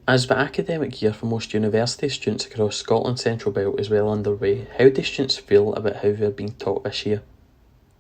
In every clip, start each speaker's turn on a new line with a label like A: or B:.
A: As the academic year for most university students across Scotland's Central Belt is well underway, how do students feel about how they're being taught this year?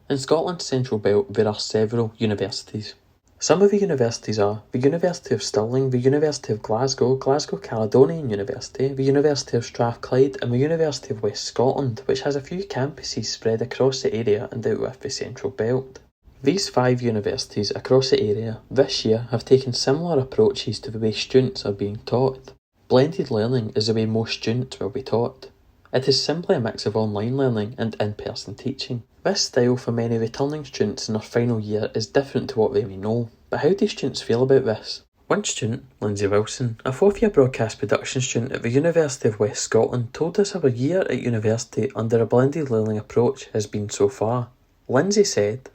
A: In Scotland's Central Belt there are several universities. Some of the universities are the University of Stirling, the University of Glasgow, Glasgow Caledonian University, the University of Strathclyde and the University of West Scotland, which has a few campuses spread across the area and out with the Central Belt. These 5 universities across the area this year have taken similar approaches to the way students are being taught. Blended learning is the way most students will be taught. It is simply a mix of online learning and in-person teaching. This style for many returning students in their final year is different to what they may know, but how do students feel about this? One student, Lindsay Wilson, a 4th year broadcast production student at the University of West Scotland, told us how her year at university under a blended learning approach has been so far. Lindsay said,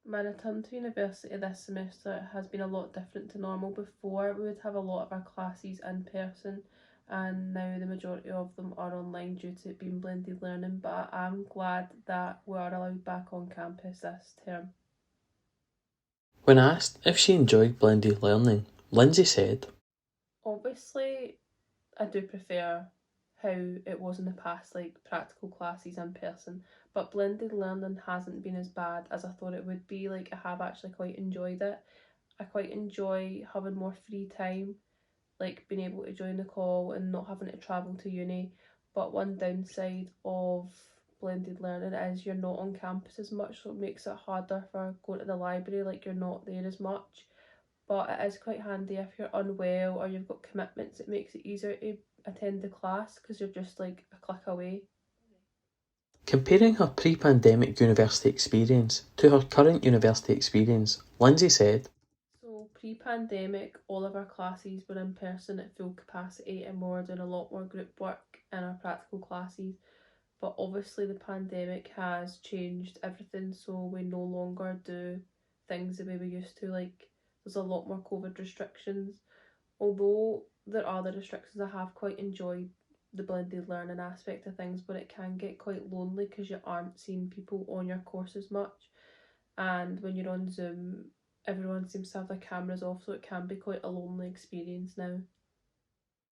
B: My return to university this semester has been a lot different to normal. Before, we would have a lot of our classes in person, and now the majority of them are online due to it being blended learning, but I'm glad that we are allowed back on campus this term.
A: When asked if she enjoyed blended learning, Lindsay said,
B: Obviously, I do prefer how it was in the past, like practical classes in person, but blended learning hasn't been as bad as I thought it would be. Like, I have actually quite enjoyed it. I quite enjoy having more free time, like being able to join the call and not having to travel to uni. But one downside of blended learning is you're not on campus as much, so it makes it harder for going to the library, like you're not there as much. But it is quite handy if you're unwell or you've got commitments. It makes it easier to attend the class because you're just like a click away.
A: comparing her pre-pandemic university experience to her current university experience, Lindsay said,
B: So pre-pandemic, all of our classes were in person at full capacity and we were doing a lot more group work in our practical classes. But obviously the pandemic has changed everything, so we no longer do things the way we used to. Like, there's a lot more COVID restrictions. Although there are the restrictions, I have quite enjoyed the blended learning aspect of things, but it can get quite lonely because you aren't seeing people on your course as much, and when you're on Zoom everyone seems to have their cameras off, so it can be quite a lonely experience now.